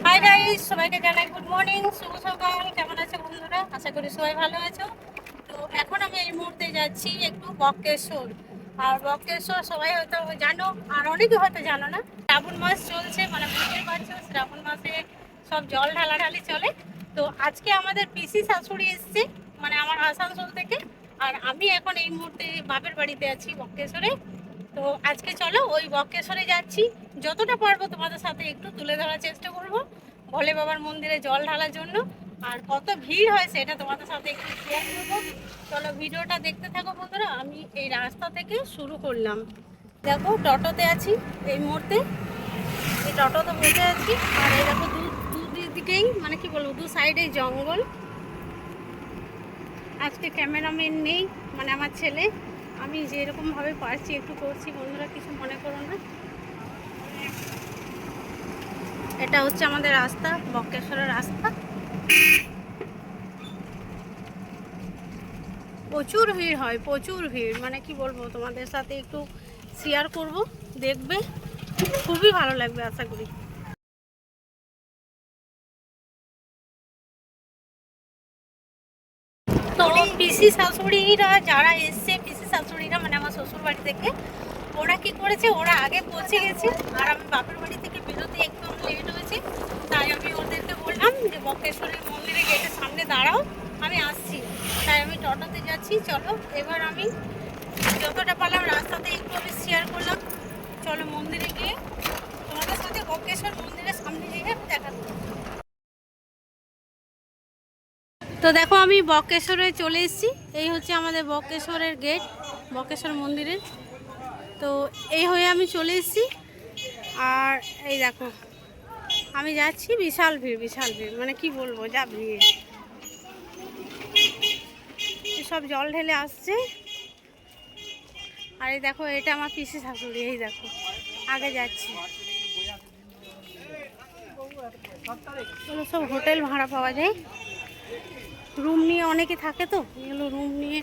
Hi guys, সবাইকে জানাই good morning, শুভ সকাল। কেমন আছে বন্ধুরা? আশা করি সবাই ভালো আছো। তো এখন আমি এই মুহূর্তে যাচ্ছি একটু বক্রেশ্বর। আর বক্রেশ্বর সবাই হয়তো জানো, আর অনেকে হয়তো জানো না। শ্রাবণ মাস চলছে, মানে বুঝতে পারছো শ্রাবণ মাসে সব জল ঢালাঢালি চলে। তো আজকে আমাদের পিসি শাশুড়ি এসছে, মানে আমার আসানসোল থেকে। আর আমি এখন এই মুহূর্তে বাপের বাড়িতে আছি বক্রেশ্বরে। তো আজকে চলো ওই বক্রেশ্বরে যাচ্ছি, যতটা পারবো তোমাদের সাথে একটু তুলে ধরার চেষ্টা করব ভোলে বাবার মন্দিরে জল ঢালার জন্য। আর কত ভিড় হয় সেটা তোমাদের সাথে একটু শেয়ার করবো। চলো ভিডিওটা দেখতে থাকো বন্ধুরা। আমি এই রাস্তা থেকে শুরু করলাম। দেখো টোটোতে আছি এই মুহূর্তে, এই টোটোতে বসে আছি। আর এই দেখো দুদিকেই মানে কি বলবো, দু সাইডে জঙ্গল। আজকে ক্যামেরাম্যান নেই, মানে আমার ছেলে। আমি যেরকমভাবে পারছি একটু করছি, বন্ধুরা কিছু মনে করো না। এটা হচ্ছে আমাদের রাস্তা, বক্রেশ্বরের রাস্তা। প্রচুর ভিড় হয়, প্রচুর ভিড়, মানে কি বলবো, তোমাদের সাথে একটু শেয়ার করব, দেখবে খুবই ভালো লাগবে আশা করি। তো পিসি শাশুড়িরা যারা এসছে, পিসি শাশুড়িরা মানে আমার শ্বশুর বাড়ি থেকে, ওরা কি করেছে, ওরা আগে পৌঁছে গেছে। আর আমি বাপের বাড়ি থেকে বেরোতে একটু লেট হয়েছে, তাই আমি ওদেরকে বললাম যে বক্রেশ্বরের মন্দিরে গেটের সামনে দাঁড়াও, আমি আসছি। তাই আমি টোটোতে যাচ্ছি। চলো এবার আমি যতটা পারলাম রাস্তাতে একটু আমি শেয়ার করলাম। চলো মন্দিরে গিয়ে তোমাদের সাথে বক্রেশ্বর মন্দিরের সামনে গিয়ে দেখা করবো। তো দেখো আমি বক্রেশ্বরে চলে এসেছি। এই হচ্ছে আমাদের বক্রেশ্বরের গেট, বক্রেশ্বর মন্দিরের। তো এই হয়ে আমি চলে এসেছি। আর এই দেখো আমি যাচ্ছি, বিশাল ভিড়, বিশাল ভিড়, মানে কি বলবো, যা ভিড়। সব জল ঢেলে আসছে। আর এই দেখো এটা আমার পিসি শাশুড়ি, এই দেখো আগে যাচ্ছি। সব হোটেল ভাড়া পাওয়া যায়, রুম নিয়ে অনেকে থাকে। তো এগুলো রুম নিয়ে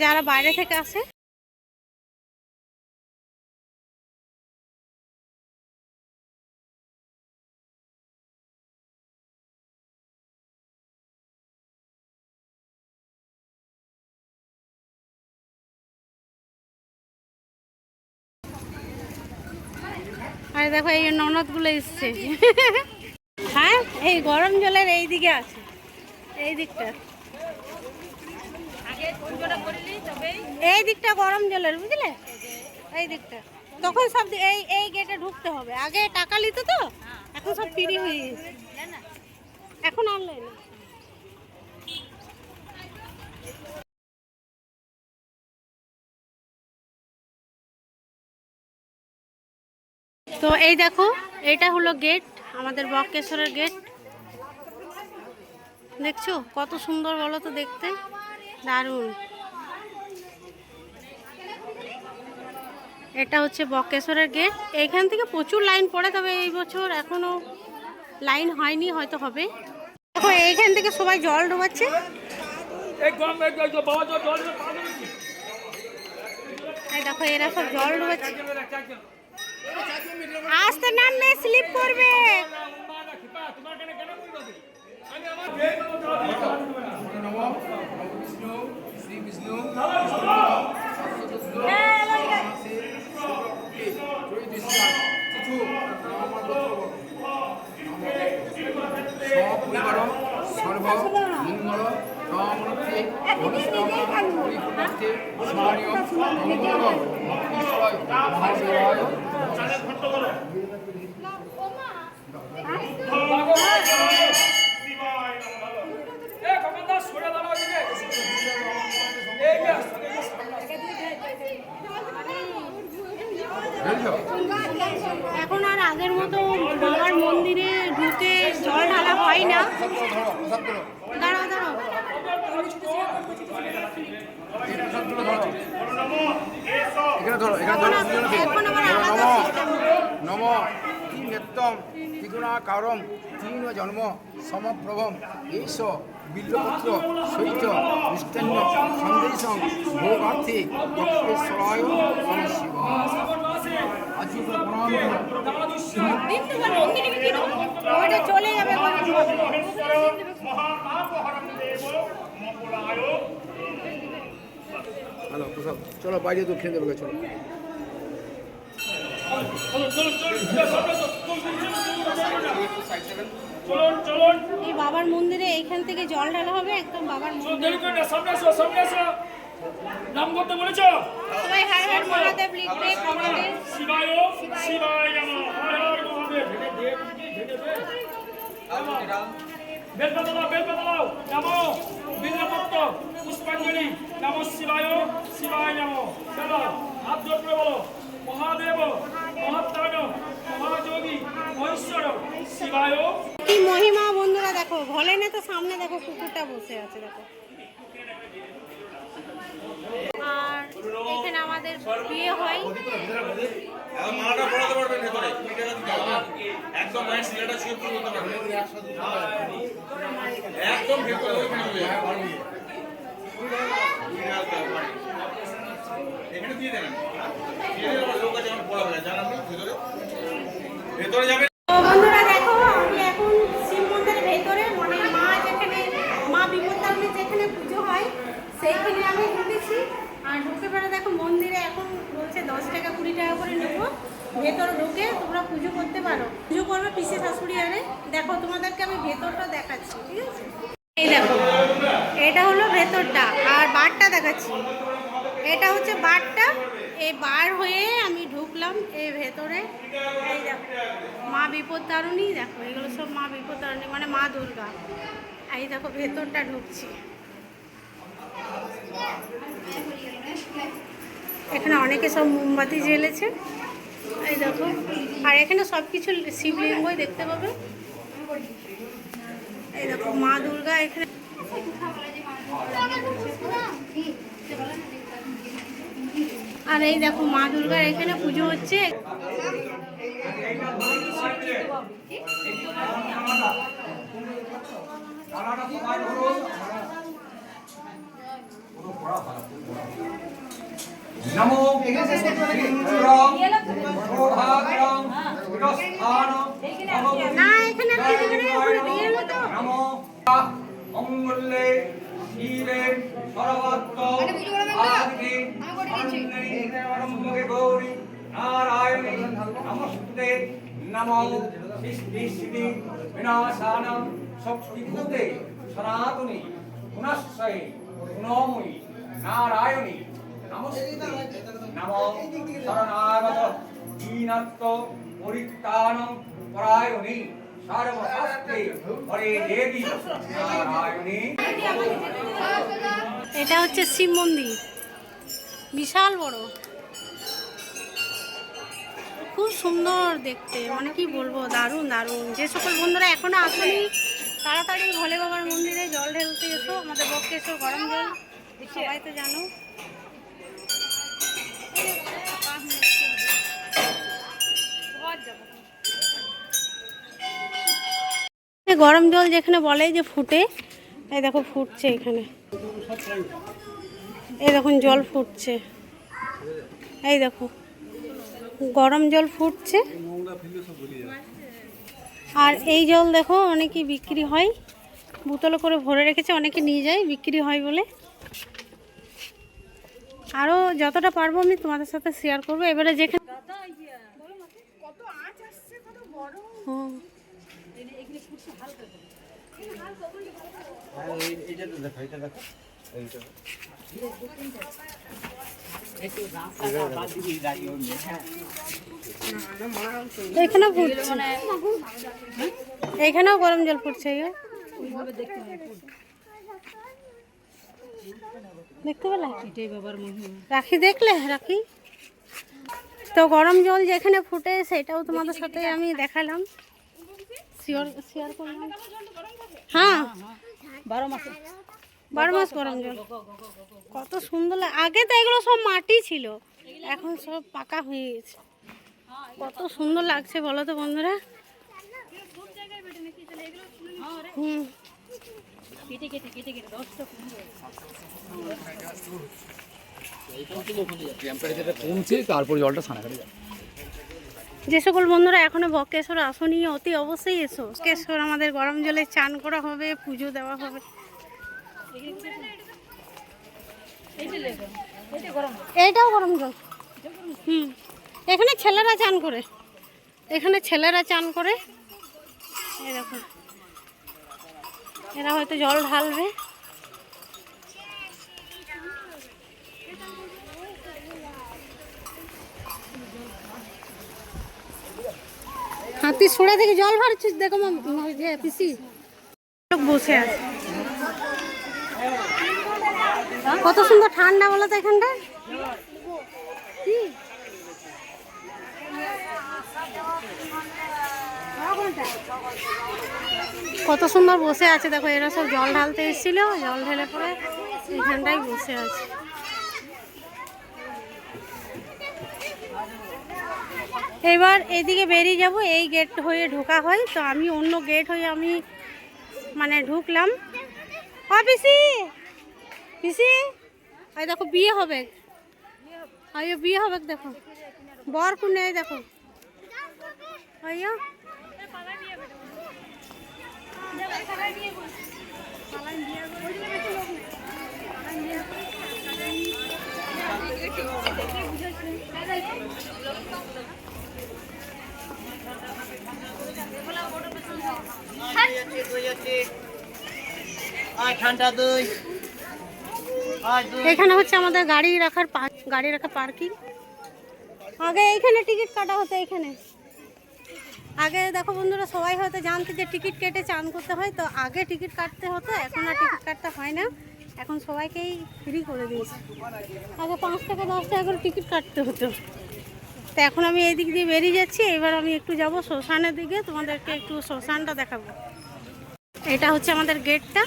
যারা বাইরে থেকে আসে। আর দেখো এই ননদগুলো এসছে। হ্যাঁ, এই গরম জলের এই দিকে আছে, এই দিকটা, এই দিকটা গরম জলের, বুঝলে, এই দিকটা। তখন সব এই এই গেটে ঢুকতে হবে, আগে টাকা নিত তো, এখন সব ফ্রি হয়ে গেছে, এখন অনলাইন। তো এই দেখো এটা হলো গেট, আমাদের বক্রেশ্বরের গেট। দেখছো কত সুন্দর বলো তো দেখতে, দারুণ। এটা হচ্ছে বক্রেশ্বরের গেট। এইখান থেকে প্রচুর লাইন পড়ে, তবে এই বছর এখনো লাইন হয়নি, হয়তো হবে। দেখো এইখান থেকে সবাই জল ডোবাচ্ছে। দেখো এরা সব জল ডোবাচ্ছে। আস্তে নামবে, স্লিপ করবে। সর্বমঙ্গল কামরক্ষে পরিপূর্ণার্থে স্মরণীয় মঙ্গল ঈশ্বর মহাদেবায়। এখন আর আগের মতো বাবার মন্দিরে ঢুকে জল ঢালা হয় না। দাঁড়াও দাঁড়াও, নম নেত্যম ত্রিগুণাকারম তিন জন্ম সমপ্রভম এইস বিল্লপত্র সহিত মিষ্টান্ন সন্দেশং ভোগার্থে বক্রেশ্বরায় নমঃ শিবায়। আজকে প্রণাম। মহেশ্বর মহাপাপহরং দেব মঙ্গলায়। ভালো প্রসাদ চলো বাইরে তো খেয়ে দেবে চলো চলুন চলুন এই বাবার মন্দিরে এইখান থেকে জল ঢালা হবে একদম বাবার মন্দির। দেরি করে না, সামনে আসো সামনে আসো। নাম করতে বলেছ? সবাই হর হর মহাদেব লিখবে কমেন্টে। শিবায় শিবায় নমঃ। হর হর মহাদেব। বেলপাতা বেলপাতা নমো বিল্লপত্র পুষ্পাঞ্জলি নমঃ শিবায় শিবায় নমঃ। চলো হাত জোর করে বলো মহাদেব মহাত্মান মহাযোগী মহেশ্বর শিবায়। কি মহিমা বন্ধুরা দেখো, ভোলেনাথের সামনে দেখো কুকুরটা বসে আছে দেখো। আর এখানে আমাদের বিয়ে হয়। মালাটা পড়াতে পারবেন ভেতরে একদম মায়ের শিলাটা ছুঁয়ে পুরো করতে পারবেন একদম ভেতরে এখানে দিয়ে দেবেন লোক আছে আমার পড়া হবে জানান ভেতরে ভেতরে যাবেন। তো বন্ধুরা দেখো, আমি এখন শিব মন্দিরের ভেতরে মানে মা যেখানে মা বিপত্তারিণীর যেখানে পুজো হয় সেইখানে আমি ঢুকেছি। আর ঢুকে পরে দেখো মন্দিরে এখন বলছে 10 টাকা 20 টাকা করে নেবো, ভেতরে ঢুকে তোমরা পুজো করতে পারো। পুজো করবে পিসি শাশুড়ি আরে। দেখো তোমাদেরকে আমি ভেতরটা দেখাচ্ছি, ঠিক আছে? এই দেখো এটা হলো ভেতরটা, আর বারটা দেখাচ্ছি। এটা হচ্ছে বারটা। এই বার হয়ে আমি ঢুকলাম এই ভেতরে। এই দেখো মা বিপত্তারিণী, দেখো এগুলো সব মা বিপত্তারিণী মানে মা দুর্গা। এই দেখো ভেতরটা ঢুকছি। এখানে অনেকে সব মোমবাতি জ্বেলেছে, এই দেখো। আর এখানে সব কিছু শিবলিঙ্গই দেখতে পাবে। এই দেখো মা দুর্গা এখানে। আর এই দেখো মা দুর্গার এখানে পুজো হচ্ছে। নমো না এখানে নমো অঙ্গলে শিবে সর্বত্র আদিকে অরণ্যে গৌরী নারায়ণী নমস্তে নমো সৃষ্টি স্থিতি বিনাশানং শক্তিভূতে সনাতনী গুণাশ্রয়ে গুণময়ী নারায়ণী নমস্তে নমো শরণাগত দীনত্ব পরিত্রাণং পরায়ণী সর্বশাস্ত্রে হরে দেবী নারায়ণী। এটা হচ্ছে শিব মন্দির, বিশাল বড়, খুব সুন্দর দেখতে, মানে কি বলবো, দারুণ দারুণ। যে সকল বন্ধুরা এখনো আসেনি তাড়াতাড়ি ভোলে বাবার মন্দিরে জল ঢেলতে এসো। আমাদের বক্রেশ্বর গরম জল সবাই তো জানো। গরম জল যেখানে বলে যে ফুটে, এই দেখো ফুটছে এখানে। এই দেখুন জল ফুটছে, এই দেখো গরম জল ফুটছে। আর এই জল দেখো অনেকে বিক্রি হয়, বোতলে করে ভরে রেখেছে, অনেকে নিয়ে যায় বিক্রি হয় বলে। আরও যতটা পারবো আমি তোমাদের সাথে শেয়ার করবো। এবারে যেখানে এখানেও ফুটছে, এখানেও গরম জল ফুটছে। দেখতে পেলে রাখি, দেখলে রাখি তো গরম জল যেখানে ফুটে সেটাও তোমাদের সাথে আমি দেখালাম, শেয়ার করলাম। হ্যাঁ 12 মাস গরম জল, কত সুন্দর লাগে। আগে তো এগুলো সব মাটি ছিল, এখন সব পাকা হয়ে গেছে। কত সুন্দর লাগছে বলো তো বন্ধুরা। হুম টেম্পারেচারটা কমছে, তারপর জলটা ছানা কাটে যায়। যে সকল বন্ধুরা এখনো বক্রেশ্বর আসনি অতি অবশ্যই এসো। বক্রেশ্বর আমাদের গরম জলে চান করা হবে, পুজো দেওয়া হবে। এইটাও গরম জল। এখানে ছেলেরা চান করে, এখানে ছেলেরা চান করে। এই দেখো, এরা হয়তো জল ঢালবে। হাতি সুড়া থেকে জল ভরছিস, দেখো পিসি লোক বসে আছে। কত সুন্দর ঠান্ডা বলো তো এখানটা। কি কত সুন্দর বসে আছে দেখো, এরা সব জল ঢালতে এসেছিল, জল ঢেলে পরে এখানটাই বসে আছে। এবার এদিকে বেরিয়ে যাব, এই গেট হয়ে ঢোকা হয়, তো আমি অন্য গেট হয়ে আমি মানে ঢুকলাম। পিসি পিসি ওই দেখো বিয়ে হবে, বিয়ে হবে দেখো, বর কোনে দেখো। এখানে হচ্ছে আমাদের গাড়ি রাখার পার্কিং। আগে এইখানে টিকিট কাটা হতো, এইখানে আগে দেখো বন্ধুরা সবাই হয়তো জানতে যে টিকিট কেটে চান করতে হয়, তো আগে টিকিট কাটতে হতো, এখন আর টিকিট কাটতে হয় না, এখন সবাইকেই ফ্রি করে দিয়েছে। আগে 5 টাকা 10 টাকা করে টিকিট কাটতে হতো। তো এখন আমি এই দিক দিয়ে বেরিয়ে যাচ্ছি, এবার আমি একটু যাব শ্মশানের দিকে, তোমাদেরকে একটু শ্মশানটা দেখাবো। এটা হচ্ছে আমাদের গেটটা,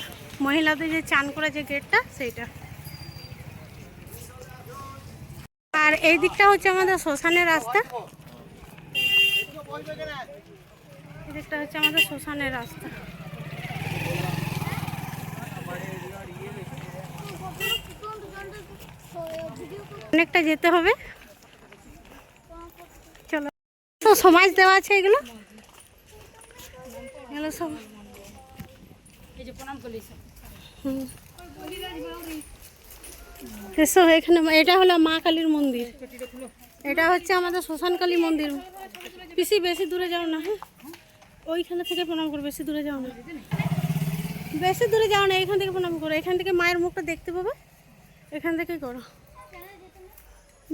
মহিলাদের যে চান করে যে গেটটা সেইটা। আর এই দিকটা হচ্ছে আমাদের শ্মশানের রাস্তা, এই দিকটা হচ্ছে আমাদের শ্মশানের রাস্তা। অনেকটা যেতে হবে, চলো। তো সমাজ দেওয়া আছে এগুলো, এগুলো সব এসো। এখানে এটা হলো মা কালীর মন্দির, এটা হচ্ছে আমাদের শ্মশান কালী মন্দির। পিসি বেশি দূরে যাও না, হ্যাঁ ওইখানে থেকে প্রণাম করো, বেশি দূরে যাও না, বেশি দূরে যাও না, এখান থেকে প্রণাম করো, এখান থেকে মায়ের মুখটা দেখতে পাবে, এখান থেকেই করো।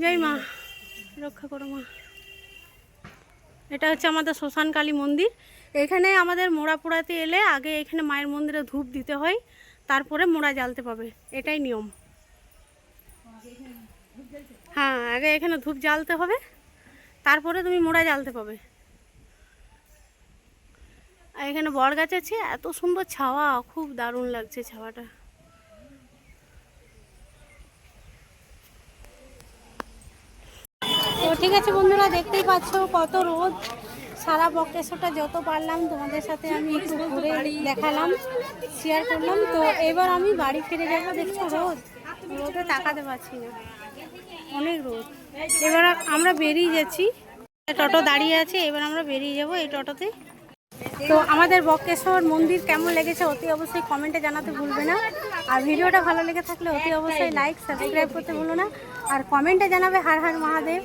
জয় মা, রক্ষা করো মা। এটা হচ্ছে আমাদের শ্মশান কালী মন্দির। এখানে আমাদের মোড়া পোড়াতে এলে আগে এখানে মায়ের মন্দিরে ধূপ দিতে হয়, তারপরে মোড়া জ্বালতে পাবে, এটাই নিয়ম। হ্যাঁ, আগে এখানে ধূপ জ্বালতে হবে, তারপরে তুমি মোড়া জ্বালতে পাবে। আর এখানে বট গাছ আছে, এত সুন্দর ছাওয়া, খুব দারুণ লাগছে ছাওয়াটা। তো ঠিক আছে বন্ধুরা, দেখতেই পাচ্ছ কত রোদ। সারা বক্রেশ্বরটা যত পারলাম তোমাদের সাথে আমি একটু ঘুরে দেখালাম, শেয়ার করলাম। তো এবার আমি বাড়ি ফিরে যাবো। দেখছো রোদ, রোদে তাকাতে পারছি না, অনেক রোদ। এবার আমরা বেরিয়ে যাচ্ছি, টোটো দাঁড়িয়ে আছে, এবার আমরা বেরিয়ে যাব এই টোটোতে। তো আমাদের বক্রেশ্বর মন্দির কেমন লেগেছে অতি অবশ্যই কমেন্টে জানাতে ভুলবে না। আর ভিডিওটা ভালো লেগে থাকলে অতি অবশ্যই লাইক সাবস্ক্রাইব করতে ভুলো না। আর কমেন্টে জানাবে হর হর মহাদেব।